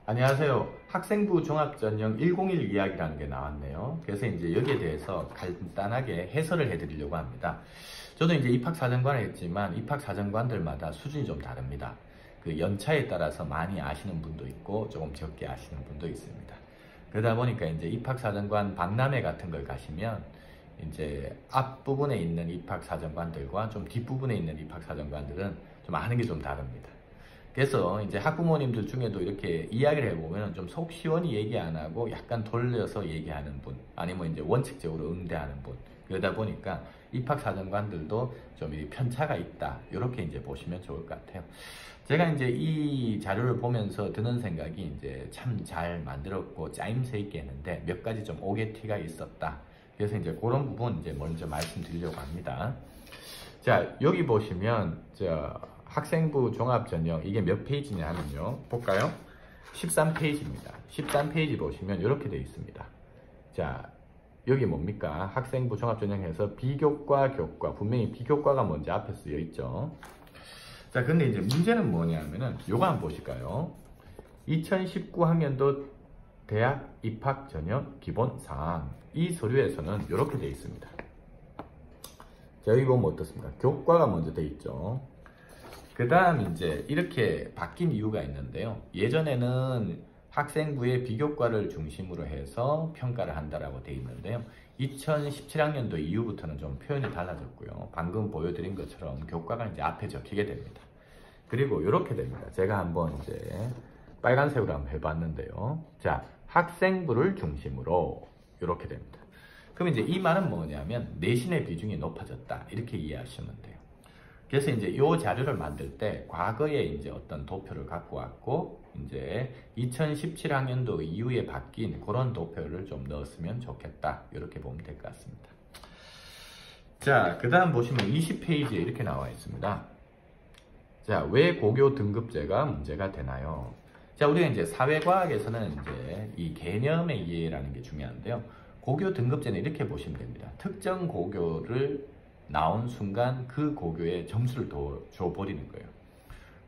안녕하세요. 학생부 종합전형 101 이야기라는 게 나왔네요. 그래서 이제 여기에 대해서 간단하게 해설을 해드리려고 합니다. 저도 이제 입학사정관을 했지만 입학사정관들마다 수준이 좀 다릅니다. 그 연차에 따라서 많이 아시는 분도 있고 조금 적게 아시는 분도 있습니다. 그러다 보니까 이제 입학사정관 박람회 같은 걸 가시면 이제 앞부분에 있는 입학사정관들과 좀 뒷부분에 있는 입학사정관들은 좀 아는 게 좀 다릅니다. 그래서 이제 학부모님들 중에도 이렇게 이야기를 해보면 좀 속 시원히 얘기 안 하고 약간 돌려서 얘기하는 분, 아니면 이제 원칙적으로 응대하는 분. 그러다 보니까 입학사정관들도 좀 편차가 있다. 이렇게 이제 보시면 좋을 것 같아요. 제가 이제 이 자료를 보면서 드는 생각이 이제 참 잘 만들었고 짜임새 있게 했는데 몇 가지 좀 오게티가 있었다. 그래서 이제 그런 부분 이제 먼저 말씀드리려고 합니다. 자, 여기 보시면 학생부 종합전형 이게 몇 페이지냐 하면요, 볼까요? 13페이지입니다. 13페이지 보시면 이렇게 되어 있습니다. 자, 여기 뭡니까? 학생부 종합전형에서 비교과, 교과, 분명히 비교과가 먼저 앞에 쓰여 있죠. 자, 근데 이제 문제는 뭐냐면은 요거 한번 보실까요? 2019 학년도 대학 입학 전형 기본 사항, 이 서류에서는 이렇게 되어 있습니다. 자, 여기 보면 어떻습니까? 교과가 먼저 되어 있죠. 그 다음 이제 이렇게 바뀐 이유가 있는데요. 예전에는 학생부의 비교과를 중심으로 해서 평가를 한다라고 되어 있는데요. 2017학년도 이후부터는 좀 표현이 달라졌고요. 방금 보여드린 것처럼 교과가 이제 앞에 적히게 됩니다. 그리고 이렇게 됩니다. 제가 한번 이제 빨간색으로 한번 해봤는데요. 자, 학생부를 중심으로 이렇게 됩니다. 그럼 이제 이 말은 뭐냐면 내신의 비중이 높아졌다, 이렇게 이해하시면 돼요. 그래서 이제 이 자료를 만들 때 과거에 이제 어떤 도표를 갖고 왔고 이제 2017학년도 이후에 바뀐 그런 도표를 좀 넣었으면 좋겠다, 이렇게 보면 될 것 같습니다. 자, 그 다음 보시면 20페이지에 이렇게 나와 있습니다. 자, 왜 고교 등급제가 문제가 되나요? 자, 우리가 이제 사회과학에서는 이제 이 개념의 이해라는 게 중요한데요. 고교 등급제는 이렇게 보시면 됩니다. 특정 고교를 나온 순간 그 고교에 점수를 더 줘버리는 거예요.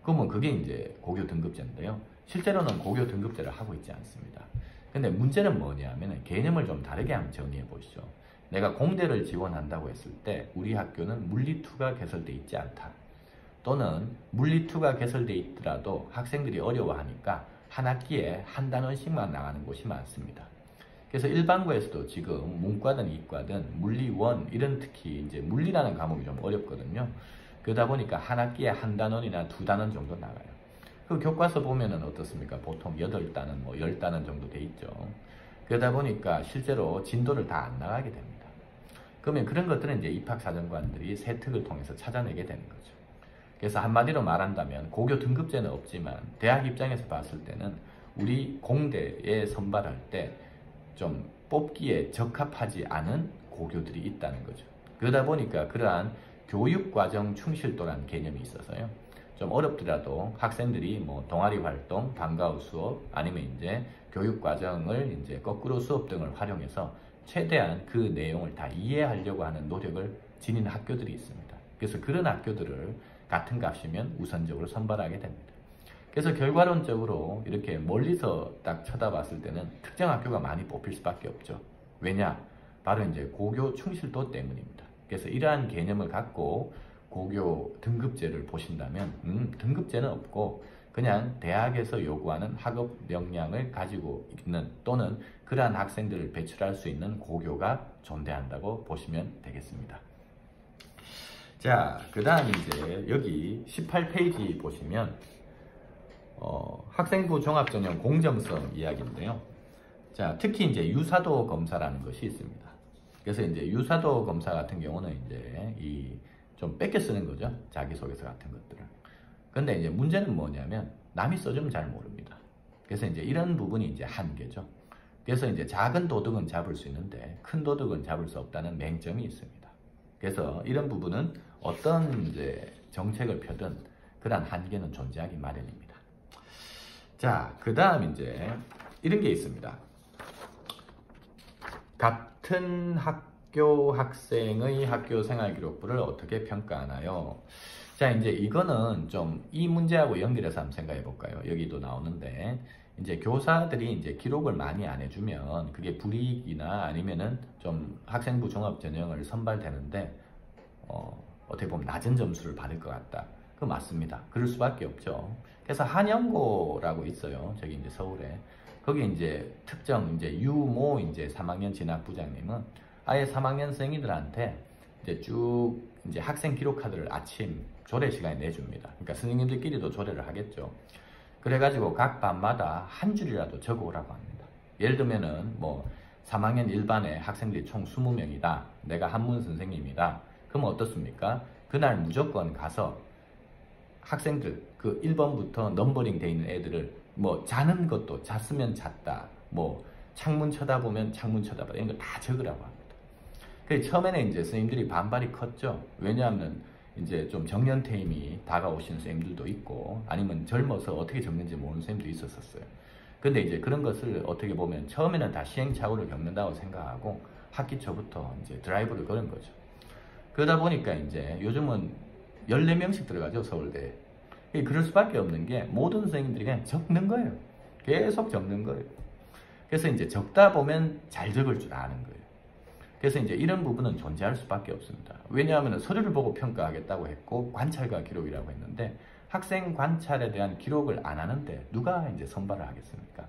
그러면 그게 이제 고교 등급제인데요. 실제로는 고교 등급제를 하고 있지 않습니다. 근데 문제는 뭐냐면 개념을 좀 다르게 한번 정리해 보시죠. 내가 공대를 지원한다고 했을 때 우리 학교는 물리2가 개설되어 있지 않다. 또는 물리2가 개설되어 있더라도 학생들이 어려워하니까 한 학기에 한 단원씩만 나가는 곳이 많습니다. 그래서 일반고에서도 지금 문과든 이과든 물리1 이런, 특히 이제 물리라는 과목이 좀 어렵거든요. 그러다 보니까 한 학기에 한 단원이나 두 단원 정도 나가요. 그 교과서 보면은 어떻습니까? 보통 8단원, 10단원 정도 돼 있죠. 그러다 보니까 실제로 진도를 다 안 나가게 됩니다. 그러면 그런 것들은 이제 입학사정관들이 세특을 통해서 찾아내게 되는 거죠. 그래서 한마디로 말한다면 고교 등급제는 없지만 대학 입장에서 봤을 때는 우리 공대에 선발할 때 좀 뽑기에 적합하지 않은 고교들이 있다는 거죠. 그러다 보니까 그러한 교육과정 충실도라는 개념이 있어서요. 좀 어렵더라도 학생들이 동아리 활동, 방과후 수업, 아니면 이제 교육과정을 이제 거꾸로 수업 등을 활용해서 최대한 그 내용을 다 이해하려고 하는 노력을 지닌 학교들이 있습니다. 그래서 그런 학교들을 같은 값이면 우선적으로 선발하게 됩니다. 그래서 결과론적으로 이렇게 멀리서 딱 쳐다봤을 때는 특정 학교가 많이 뽑힐 수밖에 없죠. 왜냐? 바로 이제 고교 충실도 때문입니다. 그래서 이러한 개념을 갖고 고교 등급제를 보신다면 등급제는 없고 그냥 대학에서 요구하는 학업 역량을 가지고 있는, 또는 그러한 학생들을 배출할 수 있는 고교가 존재한다고 보시면 되겠습니다. 자, 그 다음 이제 여기 18페이지 보시면 학생부 종합전형 공정성 이야기인데요. 자, 특히 이제 유사도 검사라는 것이 있습니다. 그래서 이제 유사도 검사 같은 경우는 이제 좀 뺏겨 쓰는 거죠. 자기소개서 같은 것들을. 근데 이제 문제는 뭐냐면 남이 써주면 잘 모릅니다. 그래서 이제 이런 부분이 이제 한계죠. 그래서 이제 작은 도둑은 잡을 수 있는데 큰 도둑은 잡을 수 없다는 맹점이 있습니다. 그래서 이런 부분은 어떤 이제 정책을 펴든 그런 한계는 존재하기 마련입니다. 자, 그 다음 이제 이런 게 있습니다. 같은 학교 학생의 학교 생활 기록부를 어떻게 평가하나요? 자, 이제 이거는 좀 이 문제하고 연결해서 한번 생각해 볼까요? 여기도 나오는데 이제 교사들이 이제 기록을 많이 안 해주면 그게 불이익이나 아니면은 좀 학생부 종합전형을 선발되는데 어떻게 보면 낮은 점수를 받을 것 같다. 그거 맞습니다. 그럴 수밖에 없죠. 그래서 한영고라고 있어요. 저기 이제 서울에. 거기 이제 특정 이제 유모 이제 3학년 진학 부장님은 아예 3학년 생이들한테 이제 쭉 이제 학생 기록 카드를 아침 조례 시간에 내줍니다. 그러니까 선생님들끼리도 조례를 하겠죠. 그래가지고 각 반마다 한 줄이라도 적어오라고 합니다. 예를 들면은 뭐 3학년 1반에 학생들이 총 20명이다. 내가 한문 선생님이다. 그러면 어떻습니까? 그날 무조건 가서 학생들 그 1번부터 넘버링 돼 있는 애들을 뭐 자는 것도 잤으면 잤다. 뭐 창문 쳐다보면 창문 쳐다봐. 이런 거 다 적으라고 합니다. 그래서 처음에는 이제 선생님들이 반발이 컸죠. 왜냐하면 이제 좀 정년퇴임이 다가오시는 선생님들도 있고 아니면 젊어서 어떻게 적는지 모르는 선생님도 있었어요. 근데 이제 그런 것을 어떻게 보면 처음에는 다 시행착오를 겪는다고 생각하고 학기 초부터 이제 드라이브를 걸은 거죠. 그러다 보니까 이제 요즘은 14명씩 들어가죠, 서울대에. 그럴 수밖에 없는 게 모든 선생님들이 그냥 적는 거예요. 계속 적는 거예요. 그래서 이제 적다 보면 잘 적을 줄 아는 거예요. 그래서 이제 이런 부분은 존재할 수밖에 없습니다. 왜냐하면 서류를 보고 평가하겠다고 했고 관찰과 기록이라고 했는데 학생 관찰에 대한 기록을 안 하는데 누가 이제 선발을 하겠습니까?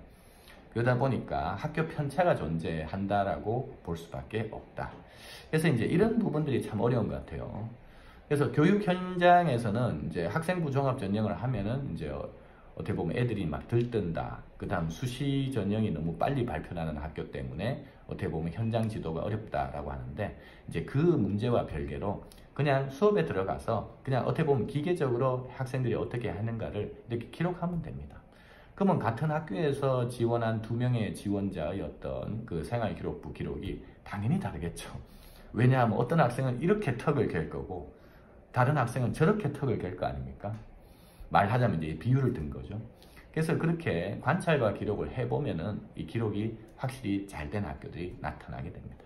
그러다 보니까 학교 편차가 존재한다라고 볼 수밖에 없다. 그래서 이제 이런 부분들이 참 어려운 것 같아요. 그래서 교육 현장에서는 이제 학생부 종합 전형을 하면은 이제 어떻게 보면 애들이 막 들뜬다. 그 다음 수시 전형이 너무 빨리 발표나는 학교 때문에 어떻게 보면 현장 지도가 어렵다라고 하는데 이제 그 문제와 별개로 그냥 수업에 들어가서 그냥 어떻게 보면 기계적으로 학생들이 어떻게 하는가를 이렇게 기록하면 됩니다. 그러면 같은 학교에서 지원한 2명의 지원자의 어떤 그 생활기록부 기록이 당연히 다르겠죠. 왜냐하면 어떤 학생은 이렇게 턱을 갤 거고 다른 학생은 저렇게 턱을 갤 거 아닙니까? 말하자면 이제 비유를 든 거죠. 그래서 그렇게 관찰과 기록을 해보면은 이 기록이 확실히 잘된 학교들이 나타나게 됩니다.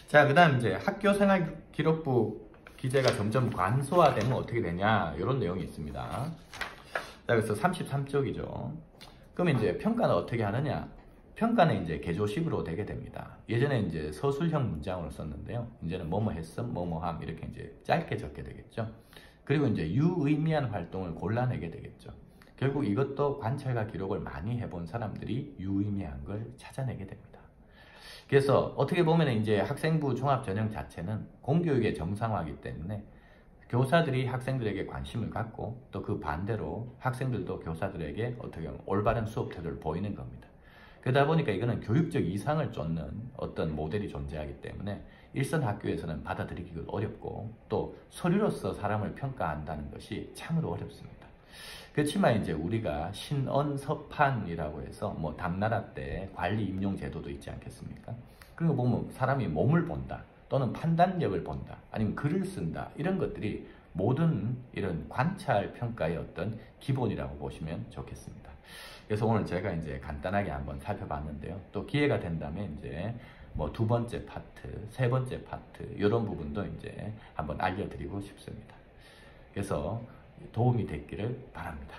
자, 그 다음 이제 학교 생활 기록부 기재가 점점 간소화되면 어떻게 되냐, 이런 내용이 있습니다. 자, 그래서 33쪽이죠. 그러면 이제 평가는 어떻게 하느냐? 평가는 이제 개조식으로 되게 됩니다. 예전에 이제 서술형 문장으로 썼는데요. 이제는 뭐뭐 했음, 뭐뭐함 이렇게 이제 짧게 적게 되겠죠. 그리고 이제 유의미한 활동을 골라내게 되겠죠. 결국 이것도 관찰과 기록을 많이 해본 사람들이 유의미한 걸 찾아내게 됩니다. 그래서 어떻게 보면 이제 학생부 종합전형 자체는 공교육의 정상화이기 때문에 교사들이 학생들에게 관심을 갖고 또 그 반대로 학생들도 교사들에게 어떻게 보면 올바른 수업 태도를 보이는 겁니다. 그러다 보니까 이거는 교육적 이상을 쫓는 어떤 모델이 존재하기 때문에 일선 학교에서는 받아들이기가 어렵고 또 서류로서 사람을 평가한다는 것이 참으로 어렵습니다. 그렇지만 이제 우리가 신언서판이라고 해서 뭐 당나라 때 관리 임용 제도도 있지 않겠습니까? 그리고 보면 사람이 몸을 본다 또는 판단력을 본다 아니면 글을 쓴다 이런 것들이 모든 이런 관찰 평가의 어떤 기본이라고 보시면 좋겠습니다. 그래서 오늘 제가 이제 간단하게 한번 살펴봤는데요. 또 기회가 된다면 이제 뭐 2번째 파트, 3번째 파트 이런 부분도 이제 한번 알려드리고 싶습니다. 그래서 도움이 됐기를 바랍니다.